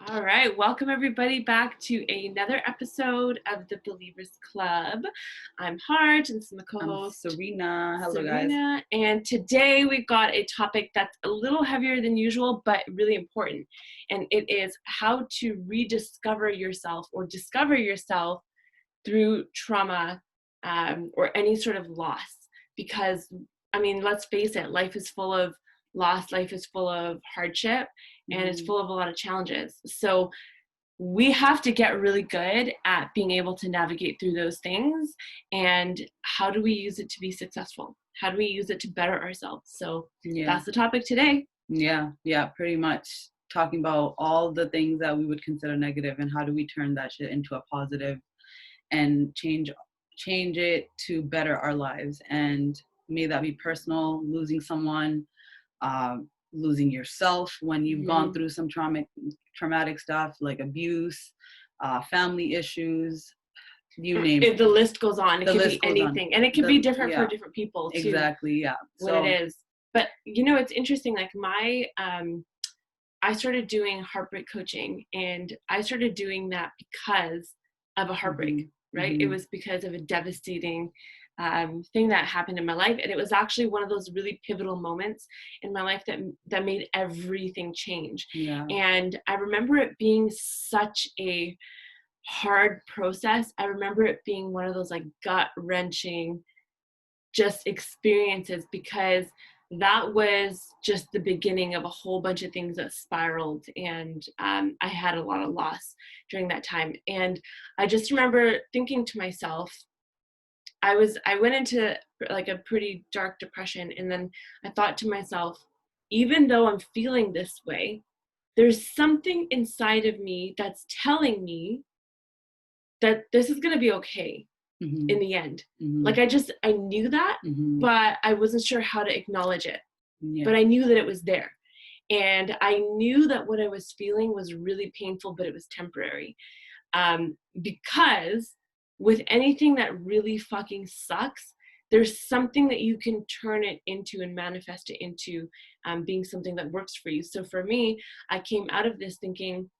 All right, welcome everybody back to another episode of the Believers Club. I'm Hart, and this is my I'm co-host, Serena. Hello, guys. Serena. And today we've got a topic that's a little heavier than usual, but really important. And it is how to rediscover yourself or discover yourself through trauma or any sort of loss. Because, I mean, let's face it, life is full of loss, life is full of hardship, and it's full of a lot of challenges. So we have to get really good at being able to navigate through those things. And how do we use it to be successful? How do we use it to better ourselves? So Yeah, that's the topic today. yeah, pretty much talking about all the things that we would consider negative and how do we turn that shit into a positive and change it to better our lives. And may that be personal, losing someone, uh, losing yourself when you've gone through some traumatic stuff like abuse, family issues, you name If it. the list goes on, it The could list be goes on. anything. And it could be different for Yeah, different people too, exactly. Yeah. what it So, is. But it's interesting, like I started doing heartbreak coaching, and I started doing that because of a heartbreak, right? It was because of a devastating thing that happened in my life. And it was actually one of those really pivotal moments in my life that made everything change. yeah. And I remember it being such a hard process. I remember it being one of those like gut wrenching just experiences, because that was just the beginning of a whole bunch of things that spiraled. And I had a lot of loss during that time. And I just remember thinking to myself, I went into like a pretty dark depression, and then I thought to myself, even though I'm feeling this way, there's something inside of me that's telling me that this is going to be okay in the end. Like I knew that, but I wasn't sure how to acknowledge it. Yeah. But I knew that it was there. And I knew that what I was feeling was really painful, but it was temporary. Because with anything that really fucking sucks, there's something that you can turn it into and manifest it into being something that works for you. So for me, I came out of this thinking,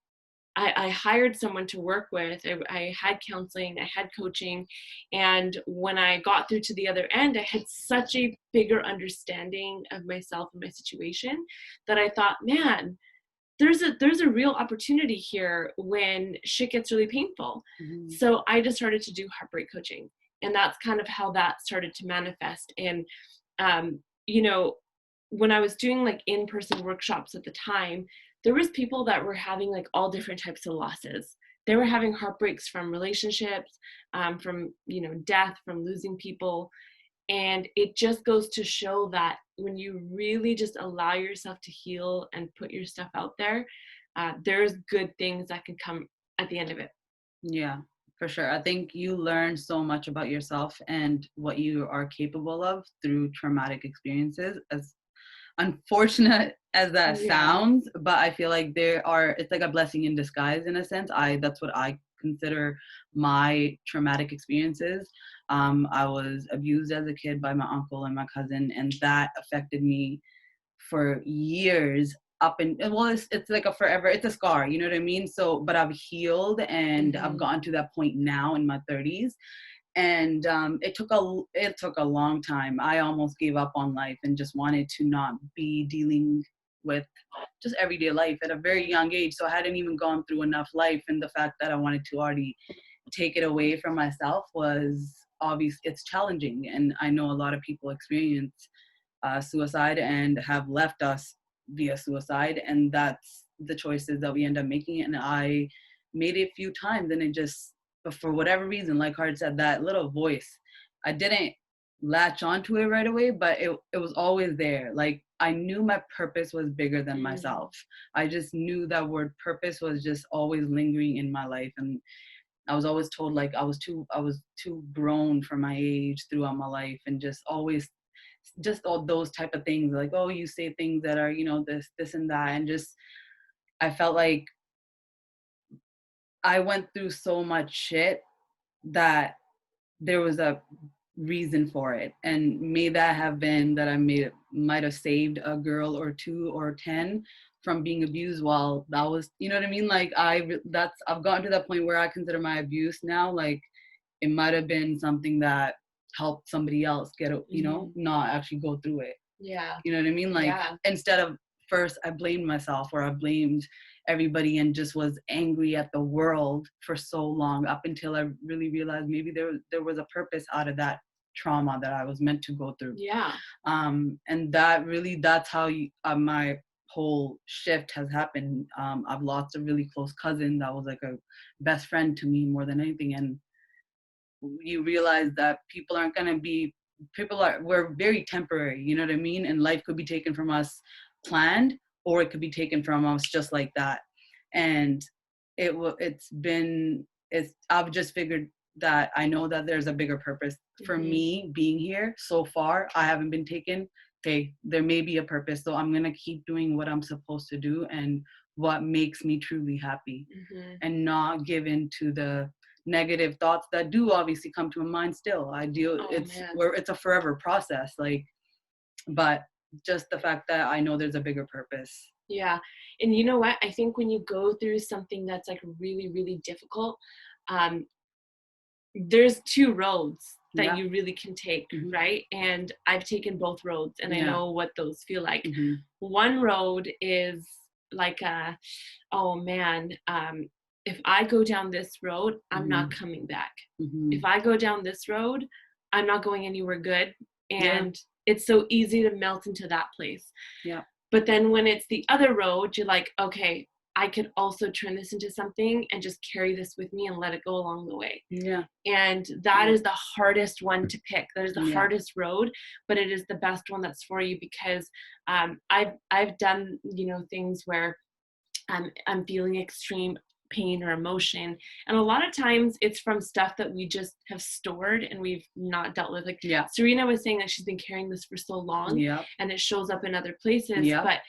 I hired someone to work with. I had counseling, I had coaching. And when I got through to the other end, I had such a bigger understanding of myself and my situation that I thought, man, there's a real opportunity here when shit gets really painful. So I just started to do heartbreak coaching. And that's kind of how that started to manifest. And, you know, when I was doing like in-person workshops at the time, there was people that were having like all different types of losses. They were having heartbreaks from relationships, from death, from losing people. And it just goes to show that when you really just allow yourself to heal and put your stuff out there, there's good things that can come at the end of it. Yeah, for sure. I think you learn so much about yourself and what you are capable of through traumatic experiences, as unfortunate as that Yeah. sounds, but I feel like it's like a blessing in disguise in a sense. That's what I consider my traumatic experiences. I was abused as a kid by my uncle and my cousin, and that affected me for years up and well, it's like a forever, it's a scar, you know what I mean? So, but I've healed and I've gotten to that point now in my 30s. And it took a long time. I almost gave up on life and just wanted to not be dealing with just everyday life at a very young age. So I hadn't even gone through enough life, and the fact that I wanted to already take it away from myself was obvious. It's challenging, and I know a lot of people experience suicide and have left us via suicide, and that's the choices that we end up making. And I made it a few times, and but for whatever reason, like Hart said, that little voice, I didn't latch onto it right away, but it was always there. Like I knew my purpose was bigger than myself. I just knew that word purpose was just always lingering in my life. And I was always told like I was too grown for my age throughout my life, and just always just all those type of things, like, oh, you say things that are, this and that. And just I felt like I went through so much shit that there was a reason for it. And may that have been that might have saved a girl or two or 10, from being abused while that was, you know what I mean? Like I've gotten to that point where I consider my abuse now, like it might have been something that helped somebody else get, you know, not actually go through it. Yeah. You know what I mean? Like instead of first I blamed myself or I blamed everybody and just was angry at the world for so long up until I really realized maybe there was a purpose out of that trauma that I was meant to go through. Yeah. And that's how my whole shift has happened. I've lost a really close cousin that was like a best friend to me more than anything. And you realize that we're very temporary, you know what I mean? And life could be taken from us planned, or it could be taken from us just like that. And I've just figured that I know that there's a bigger purpose for me being here. So far, I haven't been taken. Okay, there may be a purpose. So I'm going to keep doing what I'm supposed to do and what makes me truly happy, and not give in to the negative thoughts that do obviously come to my mind still. It's a forever process, like, but just the fact that I know there's a bigger purpose. Yeah. And you know what? I think when you go through something that's like really, really difficult, there's two roads that you really can take, right? And I've taken both roads, and I know what those feel like. One road is like oh man, if I go down this road, I'm not coming back. If I go down this road, I'm not going anywhere good. And it's so easy to melt into that place. Yeah. But then when it's the other road, you're like, okay, I could also turn this into something and just carry this with me and let it go along the way. Yeah. And that is the hardest one to pick. That is the hardest road, but it is the best one that's for you, because I've done, you know, things where I'm feeling extreme pain or emotion, and a lot of times it's from stuff that we just have stored and we've not dealt with. Like Serena was saying that she's been carrying this for so long, and it shows up in other places. But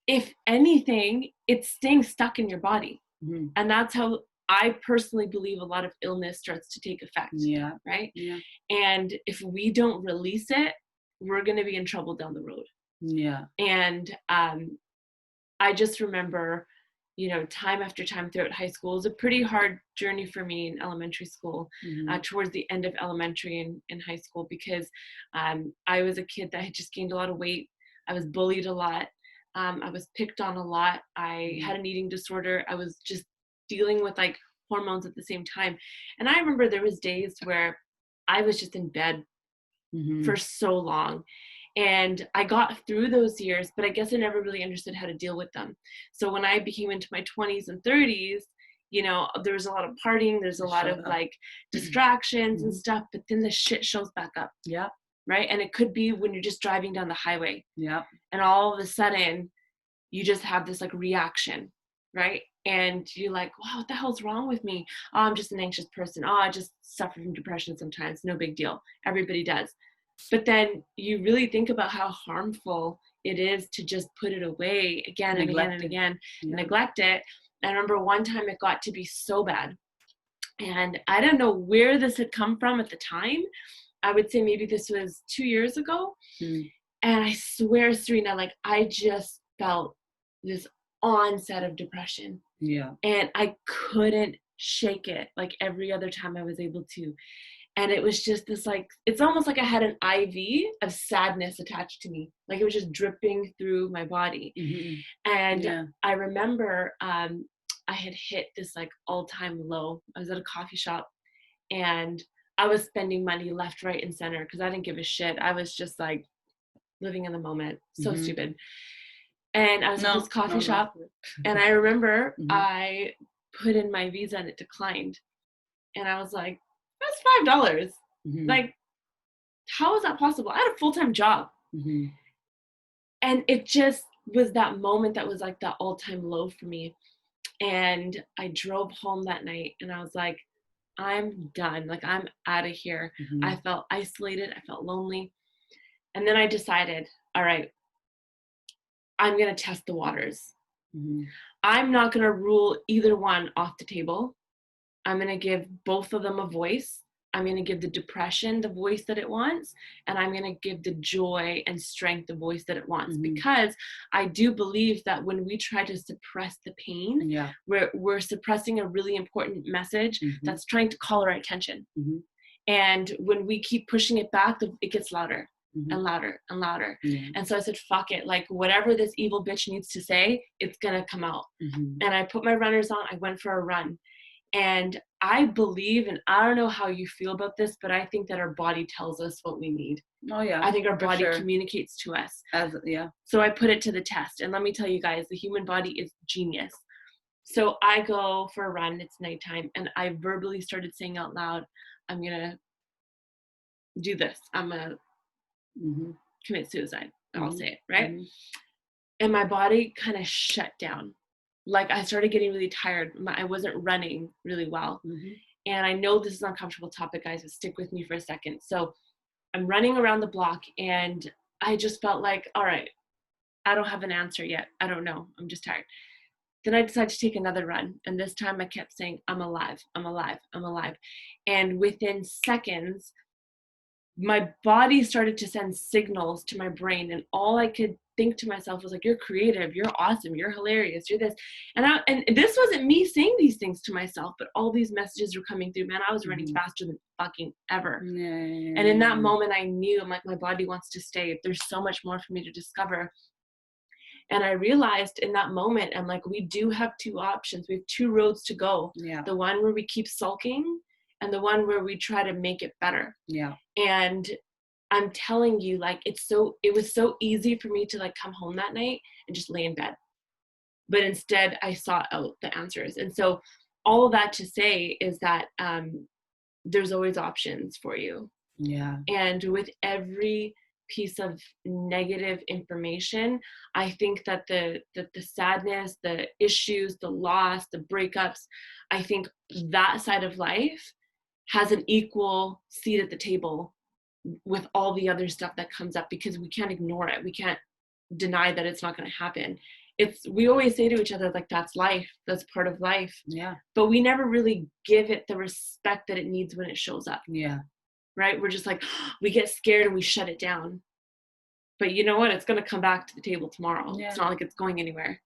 if anything, it's staying stuck in your body. And that's how I personally believe a lot of illness starts to take effect. Right. And if we don't release it, we're going to be in trouble down the road. And I just remember, you know, time after time throughout high school, it was a pretty hard journey for me in elementary school, towards the end of elementary and high school, because I was a kid that had just gained a lot of weight. I was bullied a lot. I was picked on a lot. I had an eating disorder. I was just dealing with like hormones at the same time. And I remember there was days where I was just in bed for so long. And I got through those years, but I guess I never really understood how to deal with them. So when I became into my 20s and 30s, you know, there's a lot of partying, there's a lot of like distractions and stuff, but then the shit shows back up. Right. And it could be when you're just driving down the highway. And all of a sudden you just have this like reaction, right? And you're like, wow, what the hell's wrong with me? Oh, I'm just an anxious person. Oh, I just suffer from depression sometimes. No big deal. Everybody does. But then you really think about how harmful it is to just put it away again and again and again, neglect it. I remember one time it got to be so bad. And I don't know where this had come from at the time. I would say maybe this was 2 years ago. And I swear, Serena, like I just felt this onset of depression. And I couldn't shake it like every other time I was able to. And it was just this like, it's almost like I had an IV of sadness attached to me. Like it was just dripping through my body. And I remember I had hit this like all-time low. I was at a coffee shop and I was spending money left, right, and center because I didn't give a shit. I was just like living in the moment. So stupid. And I was at this coffee shop and I remember I put in my Visa and it declined. And I was like, that's $5. Like, how is that possible? I had a full-time job. And it just was that moment that was like that all-time low for me. And I drove home that night and I was like, I'm done. Like, I'm out of here. I felt isolated. I felt lonely. And then I decided, all right, I'm going to test the waters. I'm not going to rule either one off the table. I'm going to give both of them a voice. I'm going to give the depression the voice that it wants, and I'm going to give the joy and strength the voice that it wants. Mm-hmm. Because I do believe that when we try to suppress the pain, Yeah. we're suppressing a really important message Mm-hmm. that's trying to call our attention. Mm-hmm. And when we keep pushing it back, it gets louder. Mm-hmm. And louder and louder. Yeah. And so I said, fuck it. Like, whatever this evil bitch needs to say, it's going to come out. Mm-hmm. And I put my runners on. I went for a run. And I believe, and I don't know how you feel about this, but I think that our body tells us what we need. Oh, yeah. I think our body sure. communicates to us. Yeah. So I put it to the test. And let me tell you guys, the human body is genius. So I go for a run. It's nighttime. And I verbally started saying out loud, I'm going to do this. I'm going to mm-hmm. commit suicide. I'll mm-hmm. say it, right? Mm-hmm. And my body kind of shut down. Like, I started getting really tired. I wasn't running really well. Mm-hmm. And I know this is an uncomfortable topic, guys, but stick with me for a second. So I'm running around the block, and I just felt like, all right, I don't have an answer yet. I don't know. I'm just tired. Then I decided to take another run. And this time I kept saying, I'm alive, I'm alive, I'm alive. And within seconds, my body started to send signals to my brain, and all I could think to myself was like, you're creative, you're awesome, you're hilarious, you're this. And this wasn't me saying these things to myself, but all these messages were coming through. Man, I was running faster than fucking ever. Yeah. And in that moment, I knew, I'm like, my body wants to stay. There's so much more for me to discover. And I realized in that moment, I'm like, we do have two options. We have two roads to go. Yeah. The one where we keep sulking, and the one where we try to make it better. Yeah. And I'm telling you, like, it was so easy for me to like come home that night and just lay in bed. But instead I sought out the answers. And so all of that to say is that there's always options for you. Yeah. And with every piece of negative information, I think that the sadness, the issues, the loss, the breakups, I think that side of life has an equal seat at the table with all the other stuff that comes up, because we can't ignore it. We can't deny that it's not going to happen. We always say to each other, like, that's life, that's part of life. Yeah. But we never really give it the respect that it needs when it shows up. Yeah. Right? We're just like, we get scared and we shut it down. But you know what? It's going to come back to the table tomorrow. Yeah. It's not like it's going anywhere.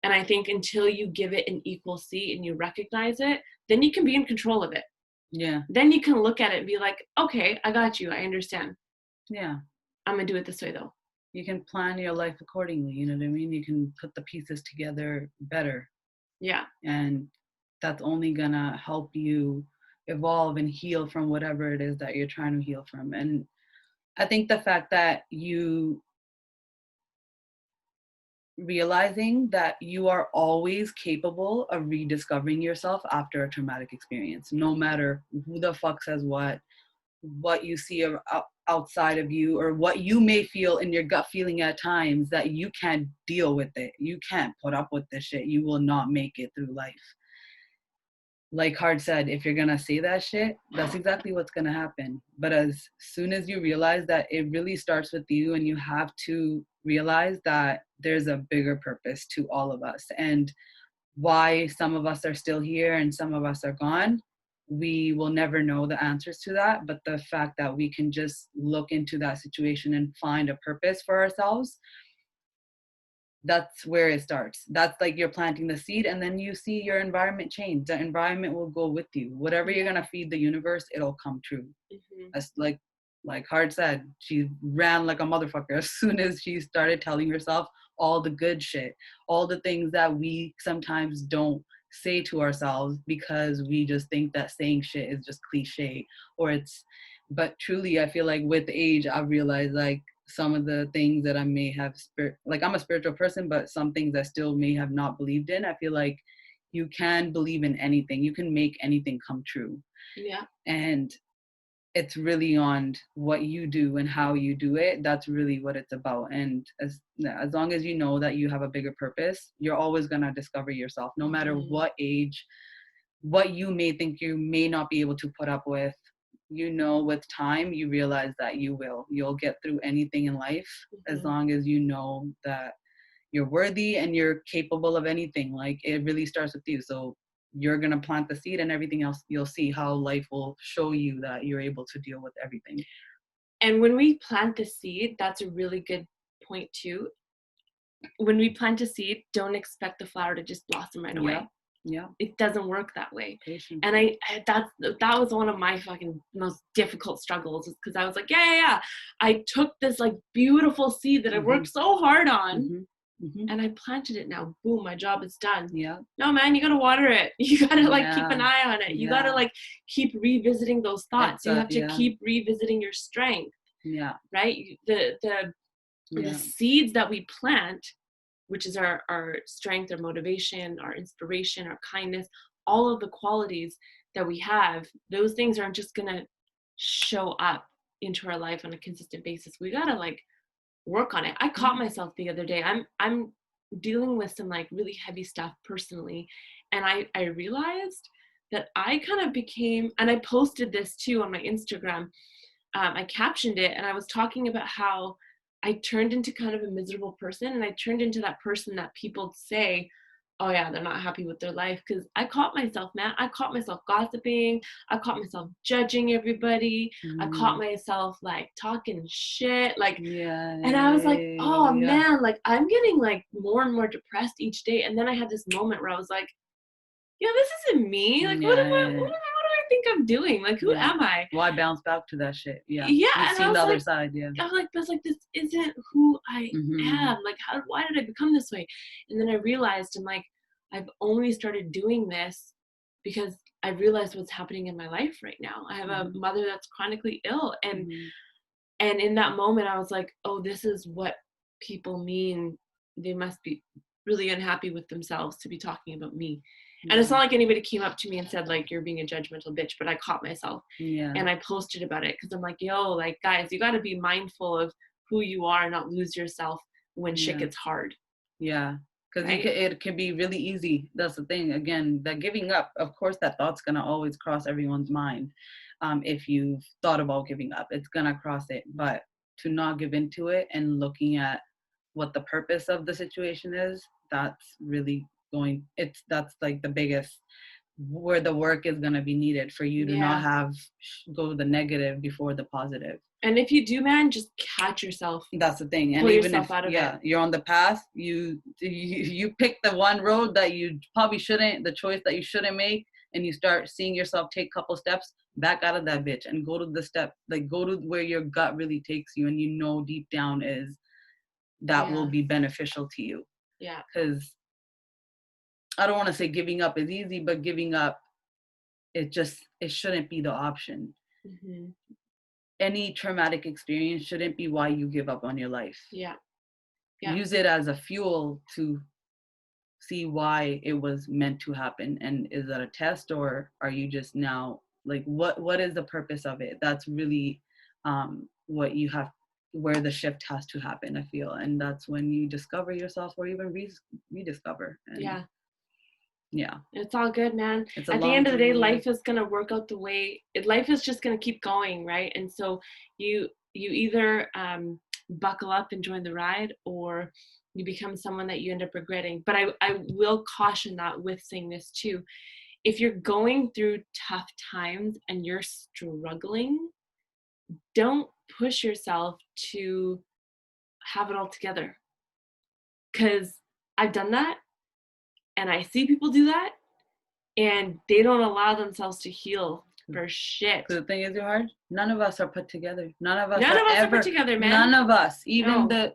And I think until you give it an equal seat and you recognize it, then you can be in control of it. Yeah. Then you can look at it and be like, okay, I got you. I understand. Yeah. I'm going to do it this way, though. You can plan your life accordingly. You know what I mean? You can put the pieces together better. Yeah. And that's only going to help you evolve and heal from whatever it is that you're trying to heal from. And I think the fact that you realizing that you are always capable of rediscovering yourself after a traumatic experience, no matter who the fuck says what you see outside of you, or what you may feel in your gut feeling at times, that you can't deal with it. You can't put up with this shit. You will not make it through life. Like Hard said, if you're going to say that shit, that's exactly what's going to happen. But as soon as you realize that it really starts with you, and you have to realize that there's a bigger purpose to all of us, and why some of us are still here and some of us are gone, we will never know the answers to that. But the fact that we can just look into that situation and find a purpose for ourselves, that's where it starts. That's like you're planting the seed, and then you see your environment change. The environment will go with you. Whatever you're going to feed the universe, it'll come true. Mm-hmm. That's like Hard said, she ran like a motherfucker as soon as she started telling herself all the good shit, all the things that we sometimes don't say to ourselves because we just think that saying shit is just cliche, but truly, I feel like with age, I've realized like some of the things that I may have I'm a spiritual person, but some things I still may have not believed in. I feel like you can believe in anything. You can make anything come true. Yeah. And it's really on what you do and how you do it. That's really what it's about. And as long as you know that you have a bigger purpose, you're always going to discover yourself, no matter what age, what you may think you may not be able to put up with. You know, with time, you realize that you'll get through anything in life, as long as you know that you're worthy and you're capable of anything. Like, it really starts with you. So you're going to plant the seed, and everything else, you'll see how life will show you that you're able to deal with everything. And when we plant the seed, that's a really good point too. When we plant a seed, don't expect the flower to just blossom right Yeah. away. Yeah. It doesn't work that way. Patience. And that was one of my fucking most difficult struggles, is because I was like, yeah. I took this like beautiful seed that I worked so hard on, and I planted it. Now, boom, my job is done. Yeah. No, man, you gotta water it. You gotta like keep an eye on it. You gotta like keep revisiting those thoughts. You have to keep revisiting your strength. Yeah. Right? The seeds that we plant, which is our strength, our motivation, our inspiration, our kindness, all of the qualities that we have, those things aren't just gonna show up into our life on a consistent basis. We gotta like work on it. I caught myself the other day. I'm dealing with some like really heavy stuff personally, and I realized that I kind of became, and I posted this too on my Instagram. I captioned it, and I was talking about how I turned into kind of a miserable person, and I turned into that person that people say, oh yeah, they're not happy with their life. Because I caught myself, man. I caught myself gossiping. I caught myself judging everybody. I caught myself like talking shit. Like, and I was like, oh man, like I'm getting like more and more depressed each day. And then I had this moment where I was like, yeah, this isn't me. Like, what do I think I'm doing? Like, who am I? Why bounce back to that shit? Yeah. Yeah. You've seen the other side. Yeah. I was like, this isn't who I am. Like, why did I become this way? And then I realized, I'm like, I've only started doing this because I realized what's happening in my life right now. I have a mother that's chronically ill. And in that moment, I was like, oh, this is what people mean. They must be really unhappy with themselves to be talking about me. And it's not like anybody came up to me and said like, you're being a judgmental bitch, but I caught myself and I posted about it because I'm like, yo, like guys, you got to be mindful of who you are and not lose yourself when shit gets hard. Yeah. Because it can be really easy. That's the thing. Again, that giving up, of course, that thought's going to always cross everyone's mind. If you've thought about giving up, it's going to cross it. But to not give into it and looking at what the purpose of the situation is, that's really that's like the biggest, where the work is going to be needed for you to not go the negative before the positive. And if you do, man, just catch yourself. That's the thing. And pull even yourself if out of it. You're on the path, you pick the one road that you probably shouldn't, the choice that you shouldn't make, and you start seeing yourself take a couple steps back out of that bitch and go to the step, like go to where your gut really takes you, and you know deep down is that will be beneficial to you. Yeah. Because I don't want to say giving up is easy, but giving up, it shouldn't be the option. Any traumatic experience shouldn't be why you give up on your life. Yeah. Use it as a fuel to see why it was meant to happen. And is that a test, or are you just now like, what is the purpose of it? That's really what you have, where the shift has to happen, I feel. And that's when you discover yourself, or even rediscover. And it's all good, man. At the end of the day, life is gonna work out the way life is just gonna keep going, right? And so you either buckle up and join the ride, or you become someone that you end up regretting. But I will caution that with saying this too. If you're going through tough times and you're struggling, don't push yourself to have it all together. Because I've done that, and I see people do that, and they don't allow themselves to heal for shit. The thing is, hard. None of us are put together. None of us are put together, man. None of us, even the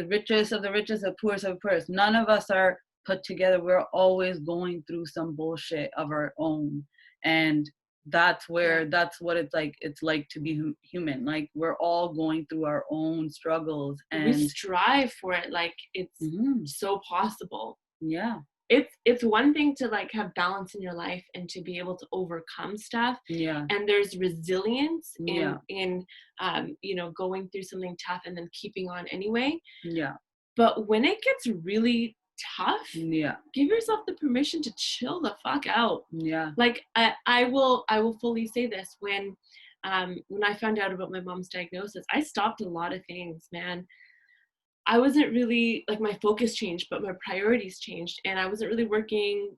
richest of the richest, the poorest of the poorest. None of us are put together. We're always going through some bullshit of our own, and that's what it's like to be human. Like, we're all going through our own struggles, and we strive for it. Like, it's so possible. Yeah. It's one thing to like have balance in your life and to be able to overcome stuff. Yeah. And there's resilience in going through something tough and then keeping on anyway. Yeah. But when it gets really tough, give yourself the permission to chill the fuck out. Yeah. Like I will fully say this, when I found out about my mom's diagnosis, I stopped a lot of things, man. I wasn't really, like, my focus changed, but my priorities changed, and I wasn't really working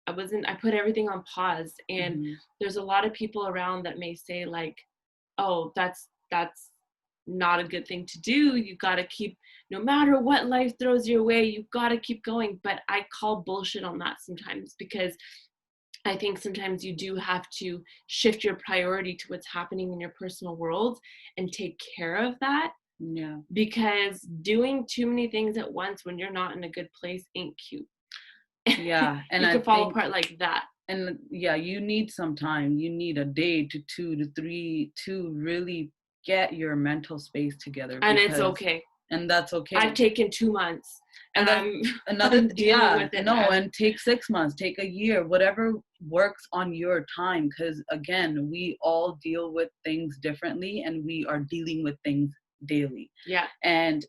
I put everything on pause. And Mm-hmm. there's a lot of people around that may say like, oh, that's not a good thing to do. You got to keep, no matter what life throws your way, you got to keep going. But I call bullshit on that sometimes, because I think sometimes you do have to shift your priority to what's happening in your personal world and take care of that, Yeah. because doing too many things at once when you're not in a good place ain't cute. Yeah. And You I can fall think, apart like that. and yeah, you need some time. You need a day to 2 to 3 to really get your mental space together, And it's because, okay. and that's I've okay. taken 2 months And and that's I'm another, I'm dealing yeah, with it no, now. and take 6 months, take a year, whatever works on your time. Because again, we all deal with things differently, and we are dealing with things daily. Yeah. And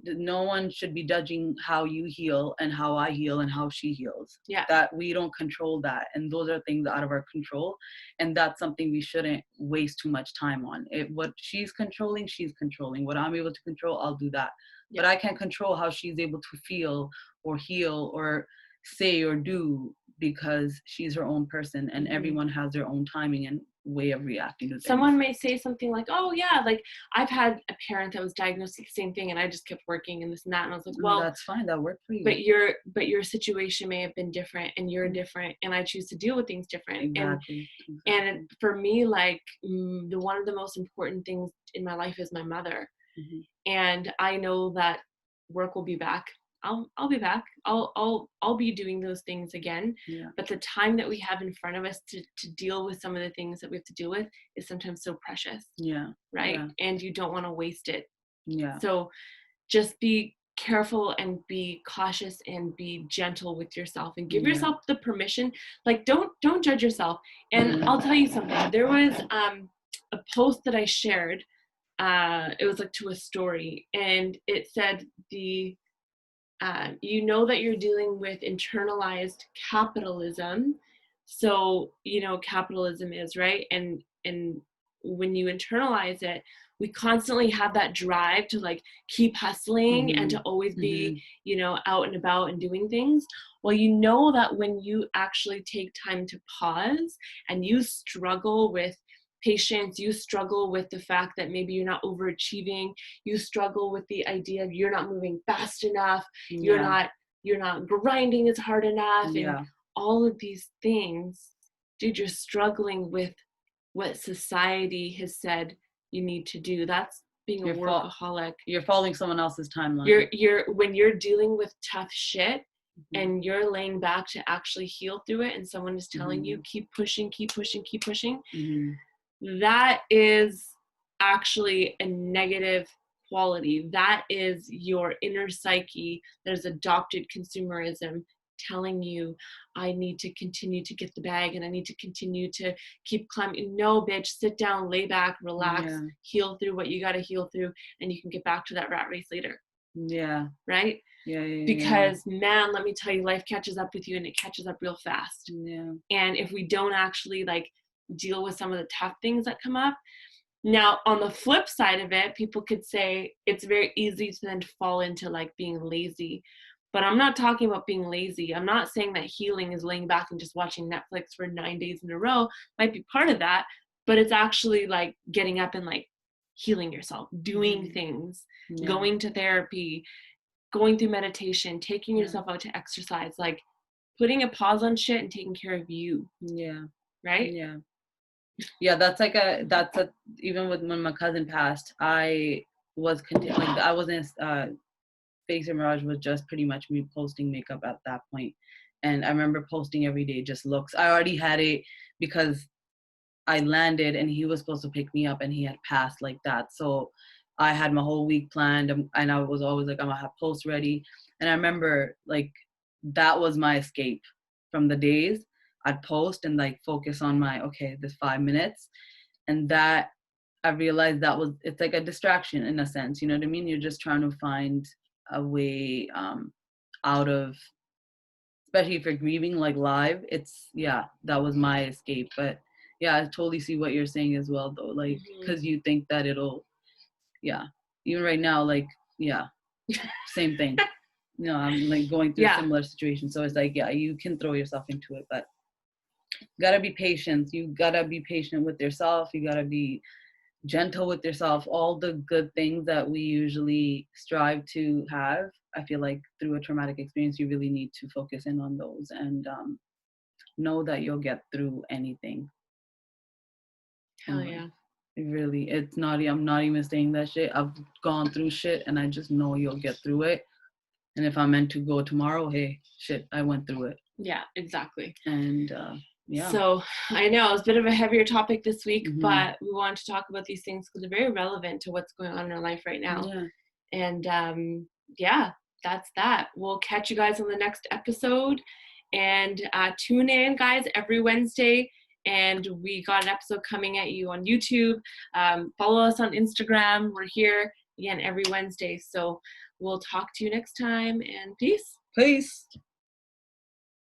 no one should be judging how you heal and how I heal and how she heals. Yeah. That we don't control that, and those are things out of our control, and that's something we shouldn't waste too much time on. What she's controlling, she's controlling. What I'm able to control, I'll do that. Yeah. But I can't control how she's able to feel or heal or say or do, because she's her own person, and everyone has their own timing and way of reacting to things. Someone may say something like, oh yeah, like I've had a parent that was diagnosed with the same thing and I just kept working and this and that. And I was like, well, that's fine, that worked for you. But your situation may have been different, and you're different, and I choose to deal with things different. Exactly. And for me, like the one of the most important things in my life is my mother. And I know that work will be back. I'll be back. I'll be doing those things again. Yeah. But the time that we have in front of us to deal with some of the things that we have to deal with is sometimes so precious. Yeah. Right. Yeah. And you don't want to waste it. Yeah. So just be careful and be cautious and be gentle with yourself, and give yourself the permission. Like don't judge yourself. And I'll tell you something. There was a post that I shared. It was like to a story, and it said you know that you're dealing with internalized capitalism. So capitalism is right, and when you internalize it, we constantly have that drive to like keep hustling and to always be out and about and doing things. Well, you know that when you actually take time to pause and you struggle with patience, you struggle with the fact that maybe you're not overachieving, you struggle with the idea of you're not moving fast enough, you're not grinding as hard enough, and all of these things, dude, you're struggling with what society has said you need to do. That's being a workaholic. You're following someone else's timeline. You're when you're dealing with tough shit and you're laying back to actually heal through it, and someone is telling you keep pushing, that is actually a negative quality. That is your inner psyche that has adopted consumerism, telling you, I need to continue to get the bag and I need to continue to keep climbing. No, bitch, sit down, lay back, relax, heal through what you got to heal through, and you can get back to that rat race later. Yeah. Right? Because man, let me tell you, life catches up with you, and it catches up real fast. Yeah. And if we don't actually like deal with some of the tough things that come up. Now, on the flip side of it, people could say it's very easy to then fall into like being lazy. But I'm not talking about being lazy. I'm not saying that healing is laying back and just watching Netflix for 9 days in a row. Might be part of that, but it's actually like getting up and like healing yourself, doing things, going to therapy, going through meditation, taking yourself out to exercise, like putting a pause on shit and taking care of you. Yeah. Right? Yeah, that's even with when my cousin passed, I was I wasn't Face and Mirage was just pretty much me posting makeup at that point. And I remember posting every day, just looks. I already had it because I landed and he was supposed to pick me up and he had passed like that. So I had my whole week planned, and I was always like, I'm gonna have posts ready. And I remember like that was my escape from the days. I'd post and like focus on this 5 minutes. And that I realized it's like a distraction in a sense, you know what I mean? You're just trying to find a way out of, especially if you're grieving like live, that was my escape. But yeah, I totally see what you're saying as well though, like because you think that it'll even right now, like same thing. I'm like going through a Yeah. similar situation. So it's like, yeah, you can throw yourself into it, but gotta be patient. You gotta be patient with yourself. You gotta be gentle with yourself. All the good things that we usually strive to have, I feel like through a traumatic experience, you really need to focus in on those and know that you'll get through anything Hell in life. yeah. It really, it's not, I'm not even saying that shit. I've gone through shit and I just know you'll get through it. And if I'm meant to go tomorrow, hey, shit, I went through it. Yeah, exactly. And yeah. So I know it was a bit of a heavier topic this week, Mhm. but we wanted to talk about these things because they're very relevant to what's going on in our life right now. Yeah. And yeah, that's that. We'll catch you guys on the next episode. And tune in, guys, every Wednesday. And we got an episode coming at you on YouTube. Follow us on Instagram. We're here again every Wednesday. So we'll talk to you next time, and peace. Peace.